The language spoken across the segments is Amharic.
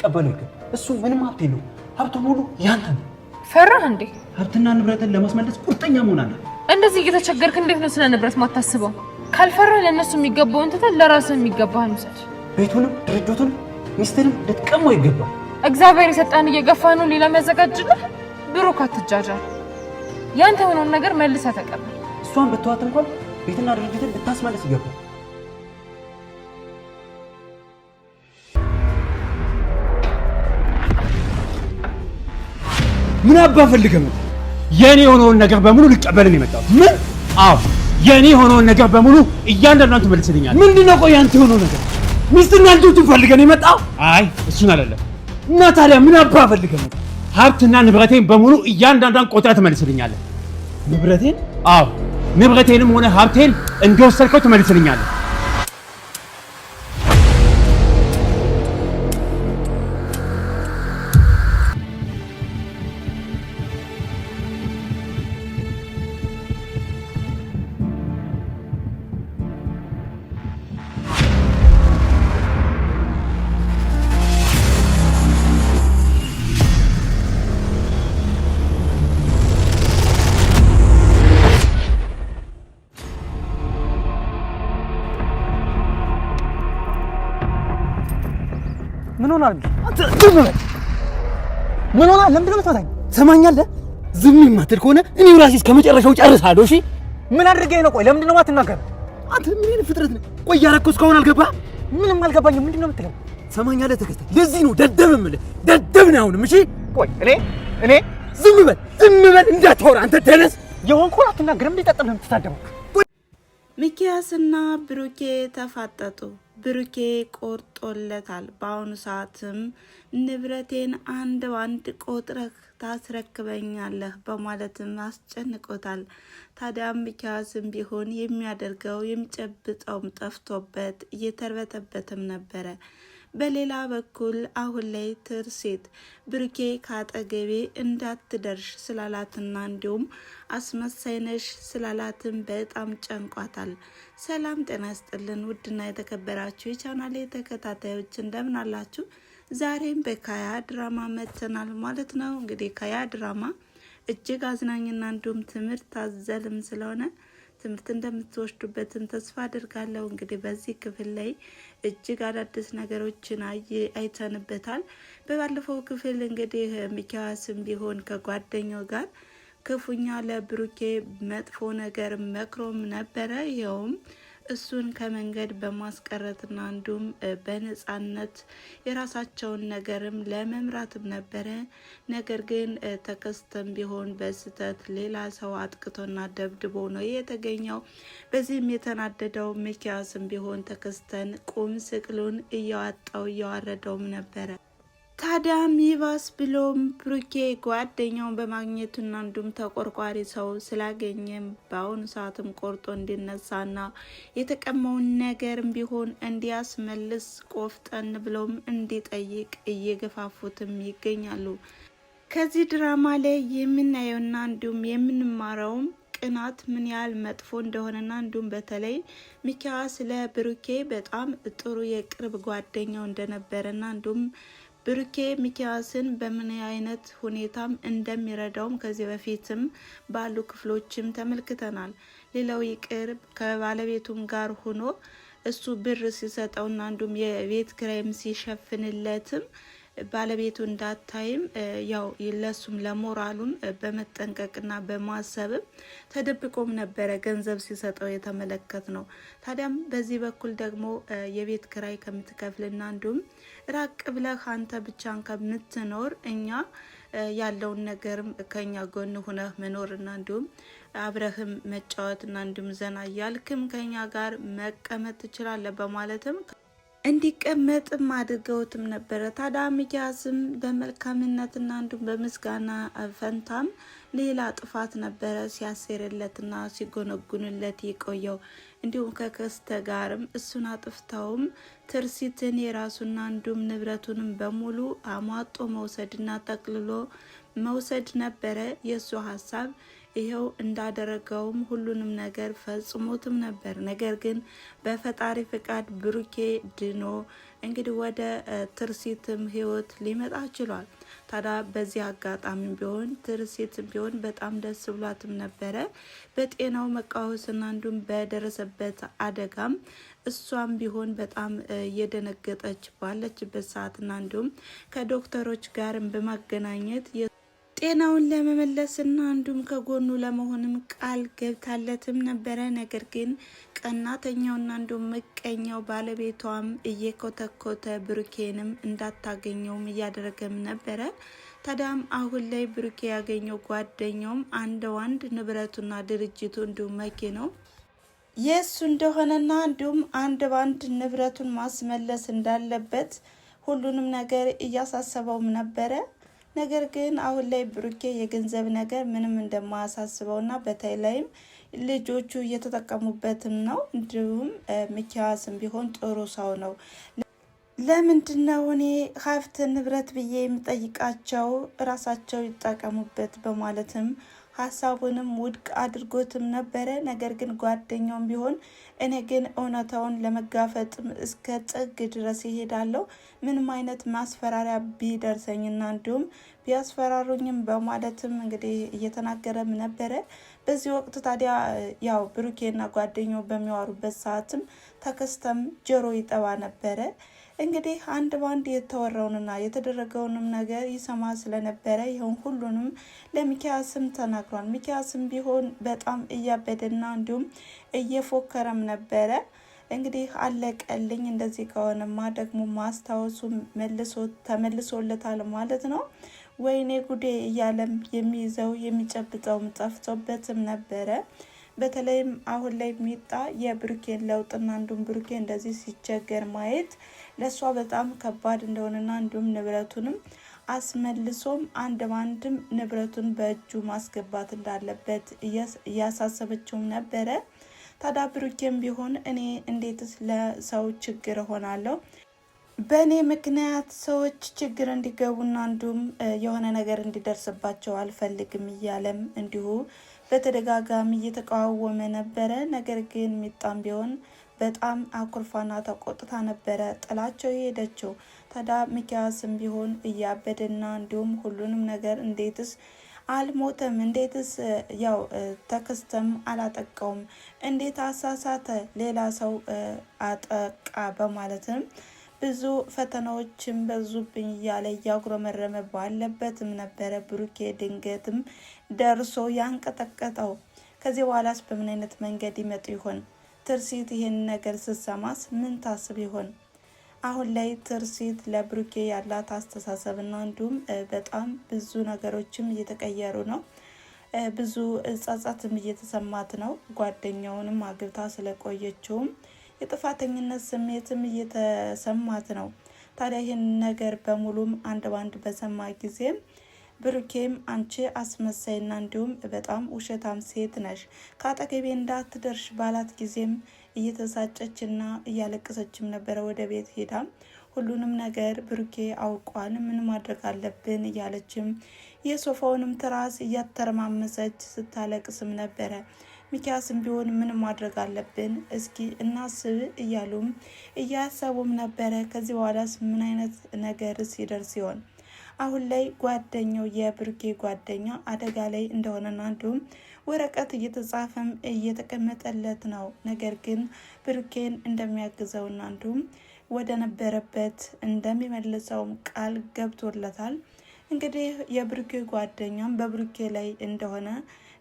ልትቀበለው ይገባል እሱ ምንም ሀብት የለውም ሀብቱ ሙሉ ያንተ ነው ፈራህ እንዴ ሀብትና ንብረትን ለማስመለስ ቁርጠኛ መሆን አለ እንደዚህ እየተቸገርክ እንዴት ነው ስለ ንብረት ማታስበው ካልፈራህ ለነሱ የሚገባውን ትተህ ለራስህ የሚገባህን ውሰድ ቤቱንም ድርጅቱንም ሚስትንም ልትቀመው ይገባል እግዚአብሔር የሰጠህን እየገፋ ነው ሌላ የሚያዘጋጅልህ ብሩክ አትጃጃል ያንተ የሆነውን ነገር መልሰህ ተቀበል እሷን ብትዋት እንኳን ቤትና ድርጅትን ልታስመልስ ይገባል ምን አባ ፈልገህ ነው የኔ የሆነውን ነገር በሙሉ ልቀበልን የመጣው ምን አዎ የኔ የሆነውን ነገር በሙሉ እያንዳንዱን ትመልስልኛለህ ምንድነው ቆይ አንተ የሆነው ነገር ሚስትና ልጆቹን ፈልገን የመጣው አይ እሱን አይደለም እና ታዲያ ምን አባ ፈልገህ ነው ሀብትና ንብረቴን በሙሉ እያንዳንዱን ቆጥረህ ትመልስልኛለህ ንብረቴን አዎ ንብረቴንም ሆነ ሀብቴን እንደወሰድከው ትመልስልኛለህ ምን ሆናል ምን ሆናል ለምንድን ነው የምትመታኝ ሰማኛለህ ዝም የማትል ከሆነ እኔ ራሴ እስከመጨረሻው ጨርሳለሁ እሺ ምን አድርገኝ ነው ቆይ ለምንድን ነው የማትናገር አንተ ምን ፍጥረት ነህ ቆይ ያረኩት እስካሁን አልገባህ ምንም አልገባኝም ምንድን ነው የምትለው ሰማኛለህ ተከስተ ለዚህ ነው ደደብ የምልህ ደደብ ነህ አሁንም እሺ ቆይ እኔ ዝም በል እንዳታወራ አንተ ተነስ የሆንኩን አትናገርም ሊጠጥም ነው የምትሳደበው ሚኪያስና ብሩኬ ተፋጠጡ ብሩኬ ቆርጦለታል በአሁኑ ሰዓትም ንብረቴን አንድ ባንድ ቆጥረህ ታስረክበኛለህ በማለትም አስጨንቆታል ታዲያ ሚኪያስም ቢሆን የሚያደርገው የሚጨብጠውም ጠፍቶበት እየተርበተበተም ነበረ በሌላ በኩል አሁን ላይ ትርሲት ብሩኬ ካጠገቤ እንዳትደርሽ ስላላትና እንዲሁም አስመሳይነሽ ስላላትም በጣም ጨንቋታል ሰላም ጤና ይስጥልን ውድና የተከበራችሁ የቻናሌ ተከታታዮች እንደምን አላችሁ ዛሬም በካያ ድራማ መጥተናል ማለት ነው እንግዲህ ካያ ድራማ እጅግ አዝናኝና እንዲሁም ትምህርት አዘልም ስለሆነ ትምህርት እንደምትወስዱበትም ተስፋ አድርጋለሁ እንግዲህ በዚህ ክፍል ላይ እጅግ አዳዲስ ነገሮችን አይተንበታል በባለፈው ክፍል እንግዲህ ሚኪያስም ቢሆን ከጓደኛው ጋር ክፉኛ ለብሩኬ መጥፎ ነገር መክሮም ነበረ ይኸውም እሱን ከመንገድ በማስቀረትና እንዲሁም በነጻነት የራሳቸውን ነገርም ለመምራትም ነበረ ነገር ግን ተከስተም ቢሆን በስተት ሌላ ሰው አጥቅቶና ደብድቦ ነው የተገኘው በዚህም የተናደደው ሚኪያስም ቢሆን ተከስተን ቁም ስቅሉን እያወጣው እያወረደውም ነበረ ታዲያ ሚባስ ብሎም ብሩኬ ጓደኛውን በማግኘቱና እንዲሁም ተቆርቋሪ ሰው ስላገኘም በአሁኑ ሰዓትም ቆርጦ እንዲነሳና የተቀማውን ነገርም ቢሆን እንዲያስመልስ ቆፍጠን ብሎም እንዲጠይቅ እየገፋፉትም ይገኛሉ ከዚህ ድራማ ላይ የምናየውና እንዲሁም የምንማረውም ቅናት ምን ያህል መጥፎ እንደሆነና እንዲሁም በተለይ ሚኪያስ ለብሩኬ በጣም ጥሩ የቅርብ ጓደኛው እንደነበረና እንዲሁም ብሩኬ ሚኪያስን በምን አይነት ሁኔታም እንደሚረዳውም ከዚህ በፊትም ባሉ ክፍሎችም ተመልክተናል ሌላው ይቅር ከባለቤቱም ጋር ሆኖ እሱ ብር ሲሰጠውና እንዲሁም የቤት ኪራይም ሲሸፍንለትም ባለቤቱ እንዳታይም ያው ለሱም ለሞራሉም በመጠንቀቅና በማሰብ ተደብቆም ነበረ ገንዘብ ሲሰጠው የተመለከት ነው ታዲያም በዚህ በኩል ደግሞ የቤት ኪራይ ከምትከፍልና እንዲሁም ራቅ ብለህ አንተ ብቻን ከምትኖር እኛ ያለውን ነገርም ከኛ ጎን ሆነህ መኖርና እንዲሁም አብረህም መጫወትና እንዲሁም ዘና ያልክም ከኛ ጋር መቀመጥ ትችላለህ በማለትም እንዲቀመጥም አድርገውትም ነበረ ታዲያ ሚኪያስም በመልካምነትና እንዲሁም በምስጋና ፈንታም ሌላ ጥፋት ነበረ ሲያሴርለትና ሲጎነጉንለት የቆየው እንዲሁም ከከስተ ጋርም እሱን አጥፍታውም ትርሲትን የራሱና እንዲሁም ንብረቱንም በሙሉ አሟጦ መውሰድና ጠቅልሎ መውሰድ ነበረ የሱ ሐሳብ ይሄው እንዳደረገውም ሁሉንም ነገር ፈጽሞትም ነበር ነገር ግን በፈጣሪ ፍቃድ ብሩኬ ድኖ እንግዲህ ወደ ትርሲትም ህይወት ሊመጣ ችሏል። ታዲያ በዚህ አጋጣሚ ቢሆን ትርሲትም ቢሆን በጣም ደስ ብሏትም ነበረ በጤናው መቃወስና እንዲሁም በደረሰበት አደጋም እሷም ቢሆን በጣም እየደነገጠች ባለችበት ሰዓትና እንዲሁም ከዶክተሮች ጋርም በማገናኘት ጤናውን ለመመለስና እንዲሁም ከጎኑ ለመሆንም ቃል ገብታለትም ነበረ። ነገር ግን ቀናተኛውና እንዲሁም ምቀኛው ባለቤቷም እየኮተኮተ ብሩኬንም እንዳታገኘውም እያደረገም ነበረ። ታዲያም አሁን ላይ ብሩኬ ያገኘው ጓደኛውም አንድ ንብረቱና ድርጅቱ እንዲሁም መኪናው የሱ እንደሆነና እንዲሁም አንድ ንብረቱን ማስመለስ እንዳለበት ሁሉንም ነገር እያሳሰበውም ነበረ። ነገር ግን አሁን ላይ ብሩኬ የገንዘብ ነገር ምንም እንደማያሳስበውና በተለይም ልጆቹ እየተጠቀሙበትም ነው። እንዲሁም ሚኪያስም ቢሆን ጥሩ ሰው ነው። ለምንድነው እኔ ሀብት ንብረት ብዬ የምጠይቃቸው ራሳቸው ይጠቀሙበት በማለትም ሀሳቡንም ውድቅ አድርጎትም ነበረ። ነገር ግን ጓደኛውም ቢሆን እኔ ግን እውነታውን ለመጋፈጥም እስከ ጥግ ድረስ ይሄዳለሁ ምንም አይነት ማስፈራሪያ ቢደርሰኝና እንዲሁም ቢያስፈራሩኝም በማለትም እንግዲህ እየተናገረም ነበረ። በዚህ ወቅት ታዲያ ያው ብሩኬና ጓደኛው በሚዋሩበት ሰዓትም ተከስተም ጆሮ ይጠባ ነበረ። እንግዲህ አንድ ባንድ የተወራውንና የተደረገውንም ነገር ይሰማ ስለነበረ ይሁን ሁሉንም ለሚኪያስም ተናግሯል። ሚኪያስም ቢሆን በጣም እያበደና እንዲሁም እየፎከረም ነበረ። እንግዲህ አለቀልኝ እንደዚህ ከሆነማ ደግሞ ማስታወሱ ተመልሶለታል ማለት ነው። ወይኔ ጉዴ እያለም የሚይዘው የሚጨብጠውም ጠፍቶበትም ነበረ። በተለይም አሁን ላይ ሚጣ የብሩኬን ለውጥና እንዲሁም ብሩኬ እንደዚህ ሲቸገር ማየት ለሷ በጣም ከባድ እንደሆነና እንዲሁም ንብረቱንም አስመልሶም አንድም ንብረቱን በእጁ ማስገባት እንዳለበት እያሳሰበችውም ነበረ። ታዲያ ብሩኬም ቢሆን እኔ እንዴትስ ለሰው ችግር ሆናለሁ በእኔ ምክንያት ሰዎች ችግር እንዲገቡና እንዲሁም የሆነ ነገር እንዲደርስባቸው አልፈልግም እያለም እንዲሁ በተደጋጋሚ እየተቃወመ ነበረ። ነገር ግን ሚጣም ቢሆን በጣም አኩርፋና ተቆጥታ ነበረ ጥላቸው የሄደችው። ታዲያ ሚኪያስም ቢሆን እያበደና እንዲሁም ሁሉንም ነገር እንዴትስ አልሞተም እንዴትስ ያው ተከስተም አላጠቃውም እንዴት አሳሳተ ሌላ ሰው አጠቃ በማለትም ብዙ ፈተናዎችን በዙብኝ እያለ እያጉረመረመ ባለበትም ነበረ ብሩኬ ድንገትም ደርሶ ያንቀጠቀጠው። ከዚህ በኋላስ በምን አይነት መንገድ ይመጡ ይሆን? ትርሲት ይሄን ነገር ስትሰማስ ምን ታስብ ይሆን? አሁን ላይ ትርሲት ለብሩኬ ያላት አስተሳሰብና እንዲሁም በጣም ብዙ ነገሮችም እየተቀየሩ ነው። ብዙ ጸጸትም እየተሰማት ነው። ጓደኛውንም አግብታ ስለቆየችውም የጥፋተኝነት ስሜትም እየተሰማት ነው። ታዲያ ይህን ነገር በሙሉም አንድ ባንድ በሰማ ጊዜም ብሩኬም አንቺ አስመሳይና እንዲሁም በጣም ውሸታም ሴት ነሽ ከአጠገቤ እንዳትደርሽ ባላት ጊዜም እየተሳጨችና እያለቀሰችም ነበረ። ወደ ቤት ሄዳ ሁሉንም ነገር ብሩኬ አውቋል ምን ማድረግ አለብን እያለችም የሶፋውንም ትራስ እያተረማመሰች ስታለቅስም ነበረ። ሚኪያስም ቢሆን ምን ማድረግ አለብን እስኪ እናስብ እያሉም እያሰቡም ነበረ። ከዚህ በኋላስ ምን አይነት ነገርስ ይደርስ ይሆን? አሁን ላይ ጓደኛው የብሩኬ ጓደኛ አደጋ ላይ እንደሆነና እንዲሁም ወረቀት እየተጻፈም እየተቀመጠለት ነው። ነገር ግን ብሩኬን እንደሚያግዘውና እንዲሁም ወደ ነበረበት እንደሚመልሰውም ቃል ገብቶለታል። እንግዲህ የብሩኬ ጓደኛም በብሩኬ ላይ እንደሆነ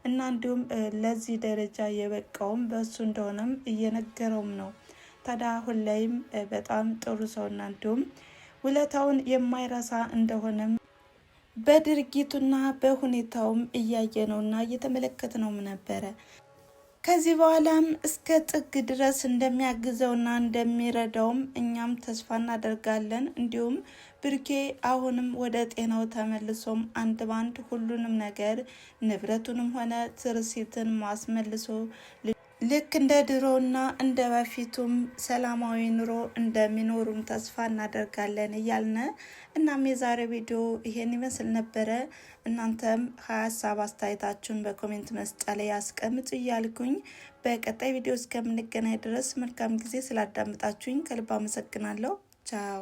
እና እንዲሁም ለዚህ ደረጃ የበቃውም በሱ እንደሆነም እየነገረውም ነው። ታዲያ አሁን ላይም በጣም ጥሩ ሰውና እንዲሁም ውለታውን የማይረሳ እንደሆነም በድርጊቱና በሁኔታውም እያየነውና እየተመለከትነውም ነበረ። ከዚህ በኋላም እስከ ጥግ ድረስ እንደሚያግዘውና እንደሚረዳውም እኛም ተስፋ እናደርጋለን። እንዲሁም ብሩኬ አሁንም ወደ ጤናው ተመልሶም አንድ ባንድ ሁሉንም ነገር ንብረቱንም ሆነ ትርሲትን ማስመልሶ ልክ እንደ ድሮና እንደ በፊቱም ሰላማዊ ኑሮ እንደሚኖሩም ተስፋ እናደርጋለን እያልነ እናም የዛሬ ቪዲዮ ይሄን ይመስል ነበረ። እናንተም ሀሳብ አስተያየታችሁን በኮሜንት መስጫ ላይ ያስቀምጡ እያልኩኝ በቀጣይ ቪዲዮ እስከምንገናኝ ድረስ መልካም ጊዜ ስላዳመጣችሁኝ ከልብ አመሰግናለሁ። ቻው።